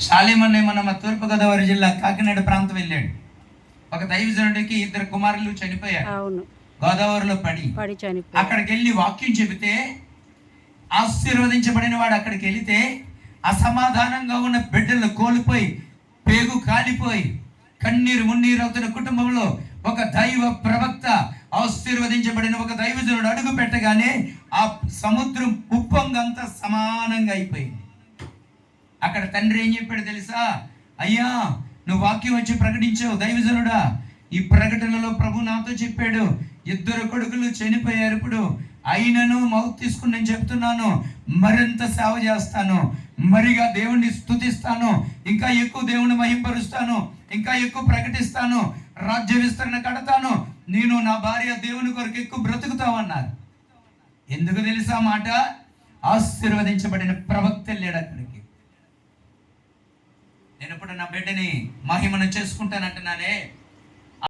శాలిమనే మన తూర్పుగోదావరి జిల్లా కాకినాడ ప్రాంతం వెళ్ళాడు. ఒక దైవజనుడికి 2 కుమారులు చనిపోయారు. అవును, గోదావరిలో పడి చనిపోయారు. అక్కడికి వెళ్ళి వాక్యం చెబితే ఆశీర్వదించబడిన వాడు అక్కడికి వెళితే అసమాధానంగా ఉన్న బిడ్డలు కోల్పోయి పేగు కాలిపోయి కన్నీరు మున్నీరు అవుతున్న కుటుంబంలో ఒక దైవ ప్రవక్త ఆశీర్వదించబడిన ఒక దైవజనుడు అడుగు పెట్టగానే ఆ సముద్రం ఉప్పొంగంతా సమానంగా అయిపోయింది. అక్కడ తండ్రి ఏం చెప్పాడు తెలుసా? అయ్యా, నువ్వు వాక్యం వచ్చి ప్రకటించావు దైవజనుడా, ఈ ప్రకటనలో ప్రభు నాతో చెప్పాడు 2 కొడుకులు చనిపోయారు. ఇప్పుడు అయినను మౌత్ తీసుకుని నేను చెప్తున్నాను, మరింత సేవ చేస్తాను, మరిగా దేవుణ్ణి స్తుతిస్తాను, ఇంకా ఎక్కువ దేవుని మహింపరుస్తాను, ఇంకా ఎక్కువ ప్రకటిస్తాను, రాజ్య విస్తరణ కడతాను, నేను నా భార్య దేవుని కొరకు ఎక్కువ బ్రతుకుతామన్నారు. ఎందుకు తెలుసా మాట? ఆశీర్వదించబడిన ప్రవక్త వెళ్ళాడు అక్కడికి. నేను ఇప్పుడు నా బిడ్డని మహిమను చేసుకుంటానంటున్నానే,